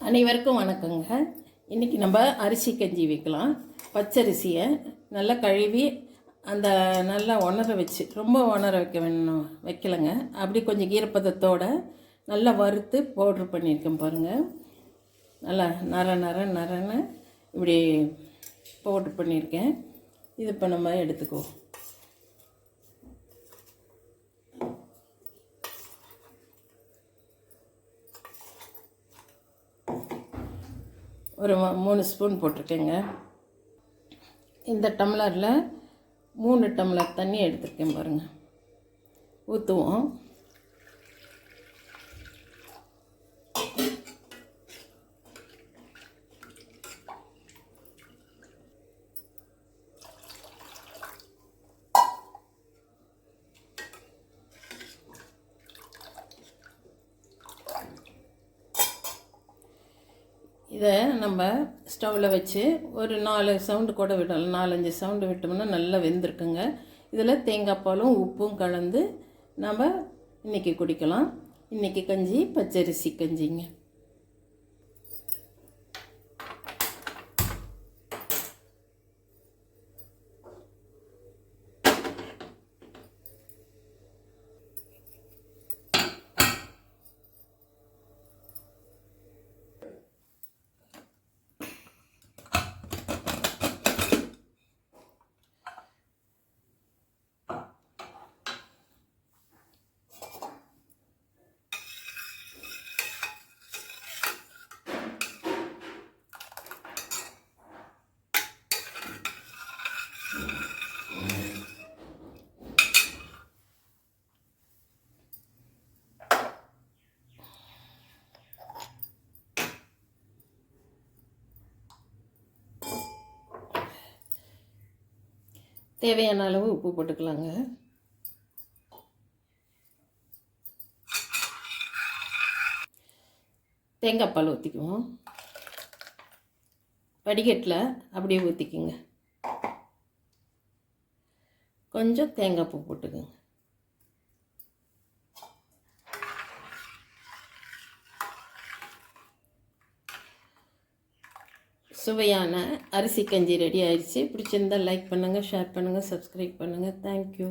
அனைவருக்கும் வணக்கங்க. இன்றைக்கி நம்ம அரிசி கஞ்சி வைக்கலாம். பச்சரிசியை நல்லா கழுவி அந்த நல்லா உணர வச்சு, ரொம்ப உணர வைக்கலைங்க. அப்படி கொஞ்சம் ஈரப்பதத்தோடு நல்லா வறுத்து பவுட்ரு பண்ணியிருக்கேன் பாருங்கள். நல்லா நரன்னு இப்படி பவுட்ரு பண்ணியிருக்கேன். இது இப்போ நம்ம எடுத்துக்குவோம். ஒரு 3 ஸ்பூன் போட்டிருக்கேங்க. இந்த டம்ளரில் 3 டம்ளர் தண்ணி எடுத்துருக்கேன் பாருங்கள். ஊற்றுவோம். இதை நம்ம ஸ்டவ்வில் வச்சு ஒரு 4 சவுண்டு கூட விடலாம். 4-5 சவுண்டு விட்டோம்னா நல்லா வெந்திருக்குங்க. இதில் தேங்காய் பாலும் உப்பும் கலந்து நம்ம இன்றைக்கி குடிக்கலாம். இன்றைக்கி கஞ்சி பச்சரிசி கஞ்சிங்க. தேவையான அளவு உப்பு போட்டுக்கலாங்க. தேங்காய் பால் ஊற்றிக்குவோம். வடிகட்டில் அப்படியே ஊற்றிக்குங்க. கொஞ்சம் தேங்காய் பூ போட்டுக்குங்க. சுவையான அரிசி கஞ்சி ரெடி ஆயிடுச்சு. பிடிச்சிருந்தால் லைக் பண்ணுங்கள், ஷேர் பண்ணுங்கள், சப்ஸ்கிரைப் பண்ணுங்கள். தேங்க்யூ.